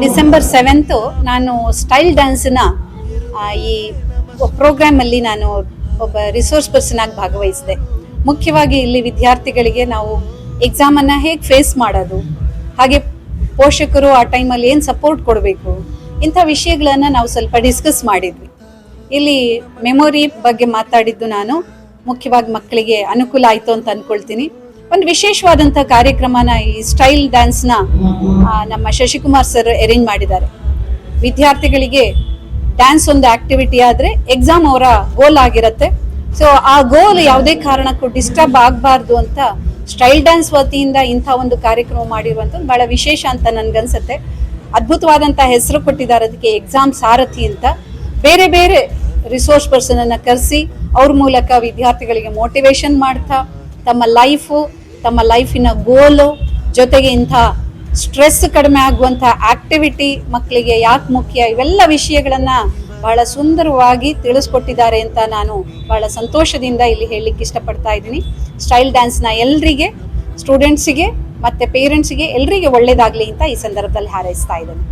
December 7 ನಾನು style ಡ್ಯಾನ್ಸ್ನ ಈ ಪ್ರೋಗ್ರಾಮಲ್ಲಿ ನಾನು ಒಬ್ಬ ರಿಸೋರ್ಸ್ ಪರ್ಸನ್ ಆಗಿ ಭಾಗವಹಿಸಿದೆ. ಮುಖ್ಯವಾಗಿ ಇಲ್ಲಿ ವಿದ್ಯಾರ್ಥಿಗಳಿಗೆ ನಾವು ಎಕ್ಸಾಮನ್ನು ಹೇಗೆ ಫೇಸ್ ಮಾಡೋದು, ಹಾಗೆ ಪೋಷಕರು ಆ ಟೈಮಲ್ಲಿ ಏನು ಸಪೋರ್ಟ್ ಕೊಡಬೇಕು, ಇಂಥ ವಿಷಯಗಳನ್ನು ನಾವು ಸ್ವಲ್ಪ ಡಿಸ್ಕಸ್ ಮಾಡಿದ್ವಿ. ಇಲ್ಲಿ ಮೆಮೊರಿ ಬಗ್ಗೆ ಮಾತಾಡಿದ್ದು ನಾನು ಮುಖ್ಯವಾಗಿ ಮಕ್ಕಳಿಗೆ ಅನುಕೂಲ ಆಯಿತು ಅಂತ ಅಂದ್ಕೊಳ್ತೀನಿ. ಒಂದು ವಿಶೇಷವಾದಂಥ ಕಾರ್ಯಕ್ರಮನ ಈ ಸ್ಟೈಲ್ ಡ್ಯಾನ್ಸ್ನ ನಮ್ಮ ಶಶಿಕುಮಾರ್ ಸರ್ ಅರೇಂಜ್ ಮಾಡಿದ್ದಾರೆ. ವಿದ್ಯಾರ್ಥಿಗಳಿಗೆ ಡ್ಯಾನ್ಸ್ ಒಂದು ಆಕ್ಟಿವಿಟಿ ಆದರೆ ಎಕ್ಸಾಮ್ ಅವರ ಗೋಲ್ ಆಗಿರುತ್ತೆ. ಸೊ ಆ ಗೋಲ್ ಯಾವುದೇ ಕಾರಣಕ್ಕೂ ಡಿಸ್ಟರ್ಬ್ ಆಗಬಾರ್ದು ಅಂತ ಸ್ಟೈಲ್ ಡ್ಯಾನ್ಸ್ ವತಿಯಿಂದ ಇಂಥ ಒಂದು ಕಾರ್ಯಕ್ರಮ ಮಾಡಿರುವಂಥದ್ದು ಬಹಳ ವಿಶೇಷ ಅಂತ ನನ್ಗನ್ಸುತ್ತೆ. ಅದ್ಭುತವಾದಂಥ ಹೆಸರು ಕೊಟ್ಟಿದ್ದಾರೆ ಅದಕ್ಕೆ, ಎಕ್ಸಾಮ್ ಸಾರಥಿ ಅಂತ. ಬೇರೆ ಬೇರೆ ರಿಸೋರ್ಸ್ ಪರ್ಸನನ್ನು ಕರೆಸಿ ಅವ್ರ ಮೂಲಕ ವಿದ್ಯಾರ್ಥಿಗಳಿಗೆ ಮೋಟಿವೇಶನ್ ಮಾಡ್ತಾ ತಮ್ಮ ಲೈಫಿನ ಗೋಲು ಜೊತೆಗೆ ಇಂಥ ಸ್ಟ್ರೆಸ್ ಕಡಿಮೆ ಆಗುವಂಥ ಆಕ್ಟಿವಿಟಿ ಮಕ್ಕಳಿಗೆ ಯಾಕೆ ಮುಖ್ಯ, ಇವೆಲ್ಲ ವಿಷಯಗಳನ್ನು ಬಹಳ ಸುಂದರವಾಗಿ ತಿಳಿಸ್ಕೊಟ್ಟಿದ್ದಾರೆ ಅಂತ ನಾನು ಬಹಳ ಸಂತೋಷದಿಂದ ಇಲ್ಲಿ ಹೇಳಲಿಕ್ಕೆ ಇಷ್ಟಪಡ್ತಾ ಇದ್ದೀನಿ. ಸ್ಟೈಲ್ ಡ್ಯಾನ್ಸ್ನ ಎಲ್ಲರಿಗೆ, ಸ್ಟೂಡೆಂಟ್ಸಿಗೆ ಮತ್ತು ಪೇರೆಂಟ್ಸಿಗೆ ಎಲ್ಲರಿಗೆ ಒಳ್ಳೇದಾಗಲಿ ಅಂತ ಈ ಸಂದರ್ಭದಲ್ಲಿ ಹಾರೈಸ್ತಾ ಇದ್ದೀನಿ.